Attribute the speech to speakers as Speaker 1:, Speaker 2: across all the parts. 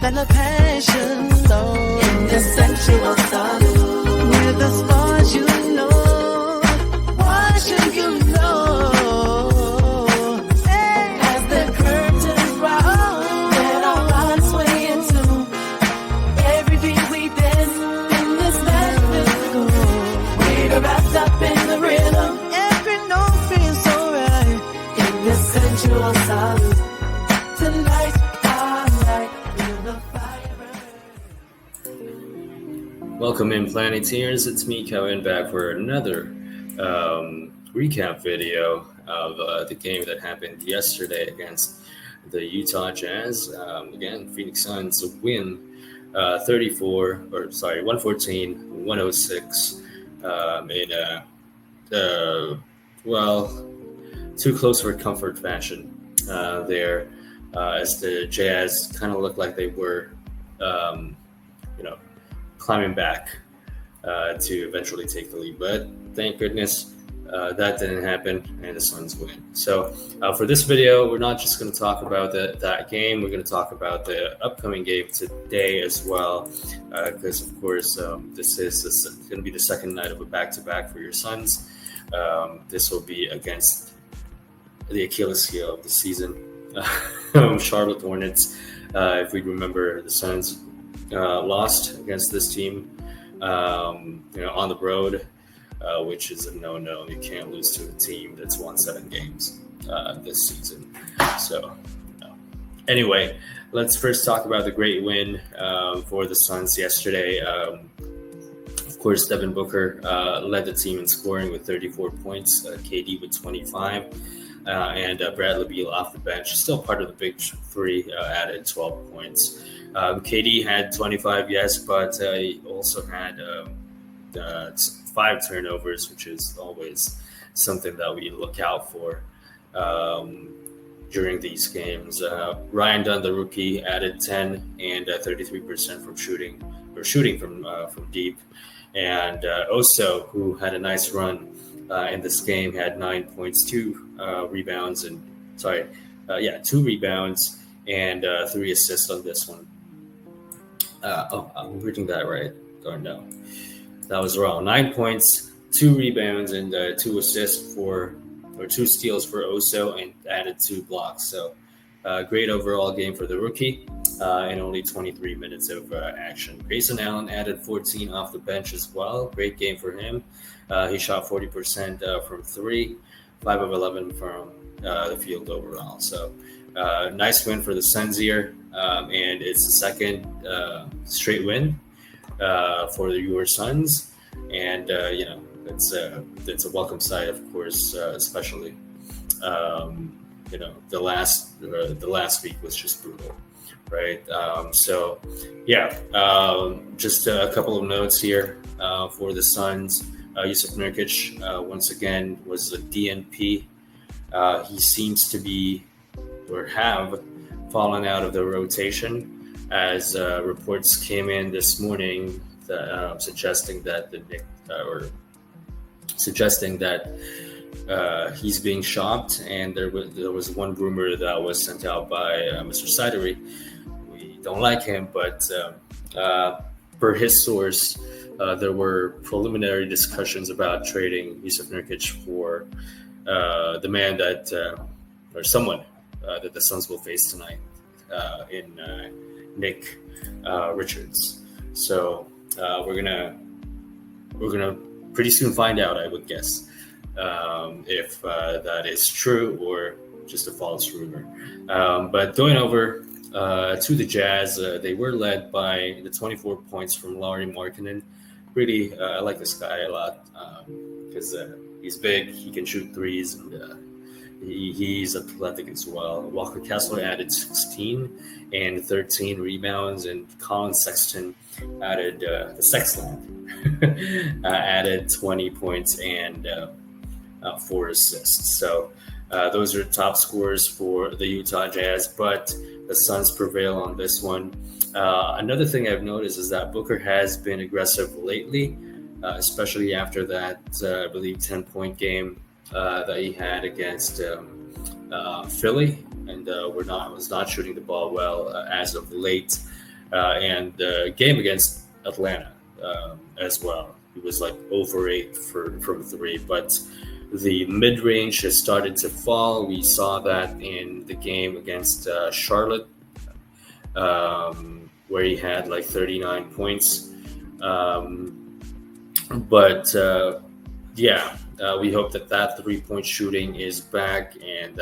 Speaker 1: and the passion, Lord.
Speaker 2: In the sensual salute,
Speaker 1: With the stars you know, why should you know? Hey.
Speaker 2: as the curtains rise, let our lives sway into every beat we dance in this magical. We're wrapped up in the rhythm,
Speaker 1: Every note feels so right.
Speaker 2: in the sensual salute. Tonight, our night, feel the fire burn.
Speaker 3: Welcome in, Planeteers. It's me, Kevin, back for another recap video of the game that happened yesterday against the Utah Jazz. Again, Phoenix Suns win 114-106 in too close for comfort fashion there, as the Jazz kind of looked like they were, climbing back to eventually take the lead. But thank goodness that didn't happen, and the Suns win. So for this video, we're not just going to talk about that game. We're going to talk about the upcoming game today as well, because, of course, this is going to be the second night of a back-to-back for your Suns. This will be against the Achilles heel of the season, Charlotte Hornets. If we remember, the Suns lost against this team, on the road, which is a no-no. You can't lose to a team that's won 7 games this season. So, anyway, let's first talk about the great win for the Suns yesterday. Of course, Devin Booker led the team in scoring with 34 points, KD with 25. And Bradley Beal off the bench, still part of the big three, added 12 points. KD had 25, yes, but he also had 5 turnovers, which is always something that we look out for during these games. Ryan Dunn, the rookie, added 10 and 33% from shooting from deep. And Oso, who had a nice run in this game, had 9 points, 2 rebounds, 2 rebounds and 3 assists on this one. I'm reading that right. Or no, that was wrong. 9 points, 2 rebounds, and 2 assists 2 steals for Oso, and added 2 blocks. So great overall game for the rookie, and only 23 minutes of action. Grayson Allen added 14 off the bench as well. Great game for him. He shot 40% from 3, 5 of 11 from the field overall. So nice win for the Suns here, and it's the second straight win for your Suns, and it's a welcome sight, of course, especially the last week was just brutal, right? Just a couple of notes here for the Suns. Jusuf Nurkic once again was a DNP. He seems to be or have fallen out of the rotation, as reports came in this morning that, suggesting that he's being shopped, and there was one rumor that was sent out by Mr. Sidery. We don't like him, but per his source, there were preliminary discussions about trading Jusuf Nurkic for the man that or someone that the Suns will face tonight in Nick Richards. So we're gonna pretty soon find out, I would guess, if that is true or just a false rumor. But going over to the Jazz, they were led by the 24 points from Lauri Markkanen. Really, I like this guy a lot because he's big, he can shoot threes, and he's athletic as well. Walker Kessler added 16 and 13 rebounds, and Colin Sexton added the Sexland added 20 points and 4 assists. So those are top scorers for the Utah Jazz, but the Suns prevail on this one. Another thing I've noticed is that Booker has been aggressive lately, especially after that, I believe, 10-point game that he had against Philly, and was not shooting the ball well as of late. and the game against Atlanta as well. He was like over 8 from 3, but the mid range has started to fall. We saw that in the game against Charlotte, where he had like 39 points. We hope that 3-point shooting is back, and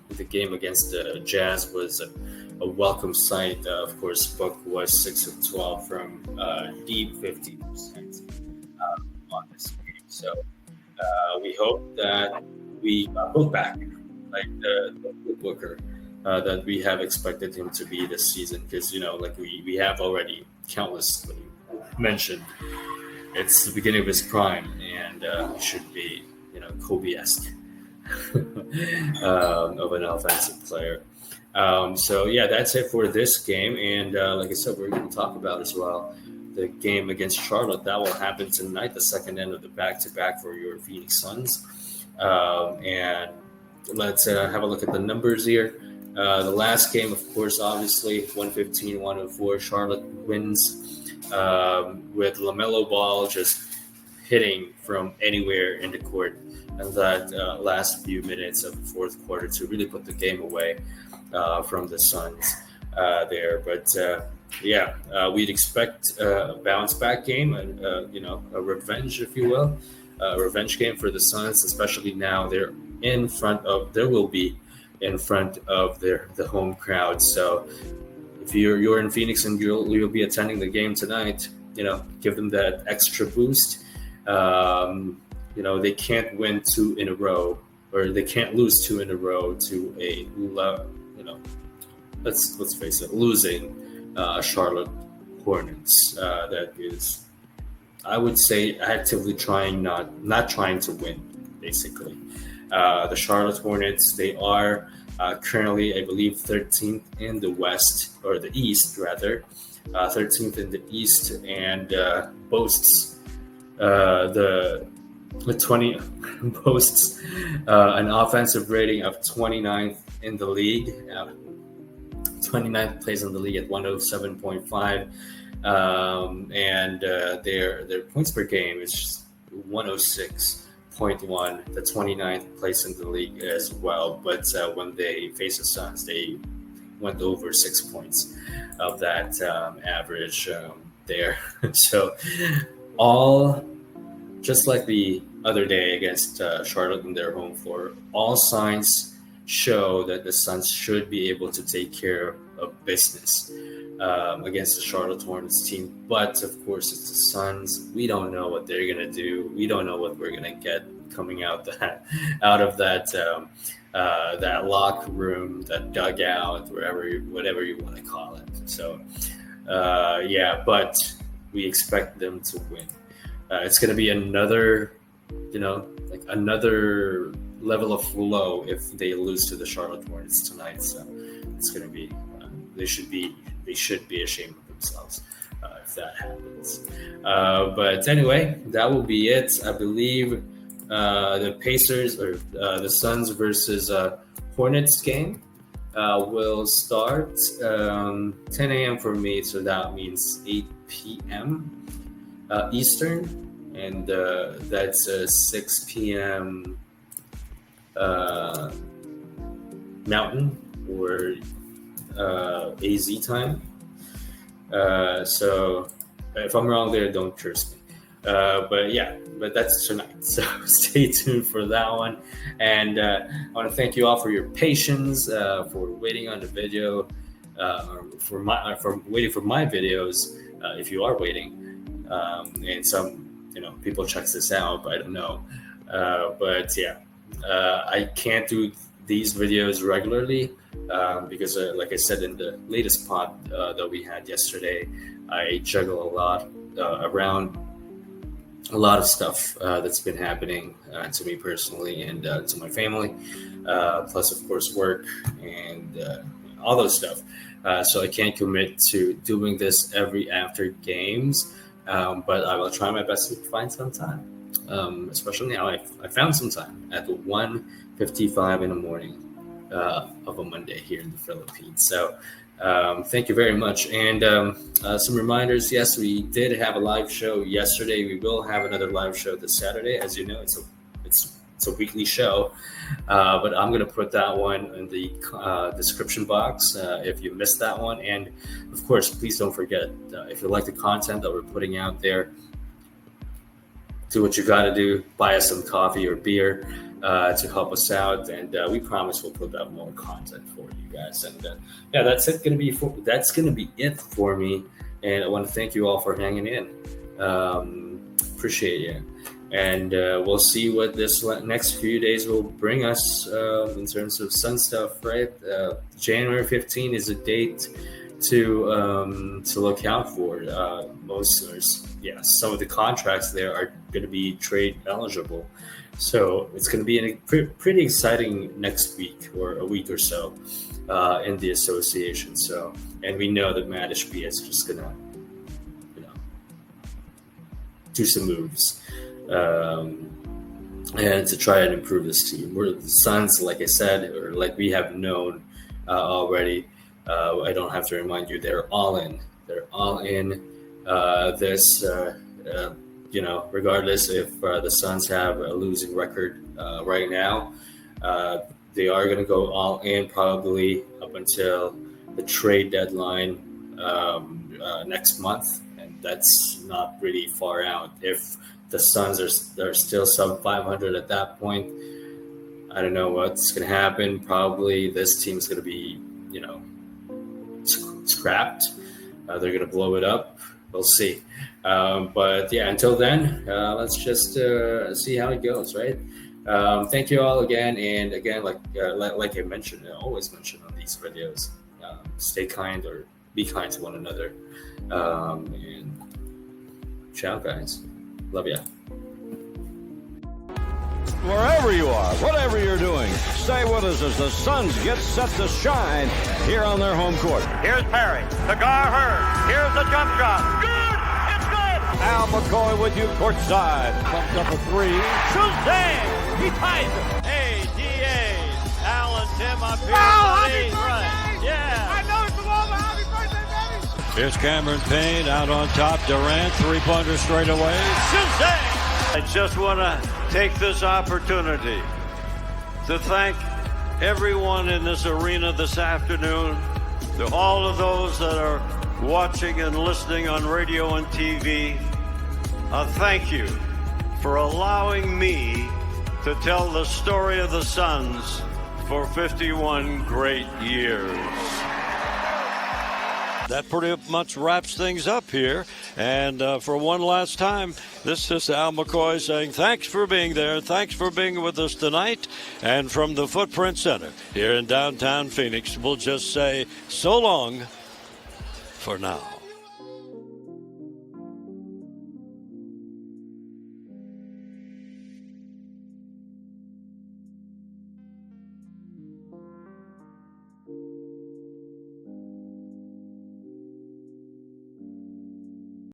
Speaker 3: the game against the Jazz was a welcome sight. Of course, Book was 6 of 12 from deep, 50% on this game. So we hope that we got Book back, like the Booker that we have expected him to be this season. Because like we have already countlessly mentioned, it's the beginning of his prime, and he should be Kobe-esque of an offensive player. That's it for this game. And like I said, we're going to talk about as well the game against Charlotte. That will happen tonight, the second end of the back-to-back for your Phoenix Suns. And let's have a look at the numbers here. The last game, of course, obviously 115-104. Charlotte wins with LaMelo Ball just hitting from anywhere in the court in that last few minutes of the fourth quarter to really put the game away from the Suns there. But we'd expect a bounce back game, and a revenge, if you will, a revenge game for the Suns, especially now there will be in front of the home crowd. So if you're in Phoenix and you'll be attending the game tonight, give them that extra boost. They can't win 2 in a row, or they can't lose 2 in a row to a let's face it, losing Charlotte Hornets. That is, I would say, actively trying not trying to win, basically. The Charlotte Hornets, they are currently, I believe, 13th in the West, or the East rather, 13th in the East, and boasts boasts an offensive rating of 29th in the league. 29th place in the league at 107.5, and their points per game is 106.1, the 29th place in the league as well. But when they face the Suns, they went over 6 points of that average there. So all just like the other day against Charlotte on their home floor, all signs show that the Suns should be able to take care of business against the Charlotte Hornets team. But of course, it's the Suns. We don't know what they're gonna do. We don't know what we're gonna get coming out of that that locker room, that dugout, whatever you want to call it. So but we expect them to win. It's gonna be another level of low if they lose to the Charlotte Hornets tonight. So it's going to be they should be ashamed of themselves if that happens. But anyway, that will be it. I believe the Pacers or the Suns versus Hornets game will start 10 a.m. for me, so that means 8 p.m. Eastern, and that's 6 p.m. Mountain or AZ time. So if I'm wrong there, don't curse me. But that's tonight. So stay tuned for that one. And I want to thank you all for your patience, for waiting on the video, for waiting for my videos. If you are waiting, and some people check this out, but I don't know. I can't do these videos regularly because, like I said in the latest pod that we had yesterday, I juggle a lot around a lot of stuff that's been happening to me personally and to my family, plus of course work and all those stuff. So I can't commit to doing this every after games, but I will try my best to find some time. Especially now, I found some time at 1:55 in the morning of a Monday here in the Philippines. So Thank you very much. And some reminders. Yes, we did have a live show yesterday. We will have another live show this Saturday. As you know, it's a weekly show, but I'm going to put that one in the description box if you missed that one. And of course, please don't forget, if you like the content that we're putting out there, do what you got to do. Buy us some coffee or beer to help us out, and we promise we'll put out more content for you guys. And yeah, that's it. That's going to be it for me. And I want to thank you all for hanging in. Appreciate you. And we'll see what this next few days will bring us in terms of Sun stuff, right? January 15 is a date to look out for. Some of the contracts there are going to be trade eligible. So it's going to be a pretty exciting next week or a week or so in the association. So, and we know that Matt Ishbia is just going to, do some moves. And to try and improve this team. We're the Suns, like I said, or like we have known already. I don't have to remind you, they're all in. They're all in regardless if the Suns have a losing record right now. They are going to go all in probably up until the trade deadline next month. And that's not really far out. If the Suns are still sub 500 at that point, I don't know what's going to happen. Probably this team's going to be, scrapped. They're going to blow it up. We'll see. But yeah, until then, let's just see how it goes, right? Thank you all again. And again, like I mentioned, I always mention on these videos, stay kind or be kind to one another. And ciao, guys. Love ya.
Speaker 4: Wherever you are, whatever you're doing, stay with us as the Suns get set to shine here on their home court.
Speaker 5: Here's Perry. Cigar Hurd. Here's the jump shot. Good! It's good!
Speaker 4: Al McCoy with you courtside. Bumped up a three.
Speaker 5: Suzanne! He ties it. ADA. Al and Tim up here.
Speaker 6: Happy birthday!
Speaker 5: Right. Yeah.
Speaker 6: I know it's the moment. Happy birthday, baby!
Speaker 4: Here's Cameron Payne out on top. Durant, three-pointer straight away.
Speaker 5: Suzanne! I just want to take this opportunity to thank everyone in this arena this afternoon, to all of those that are watching and listening on radio and TV. Thank you for allowing me to tell the story of the Suns for 51 great years.
Speaker 4: That pretty much wraps things up here. And for one last time, this is Al McCoy saying thanks for being there. Thanks for being with us tonight. And from the Footprint Center here in downtown Phoenix, we'll just say so long for now.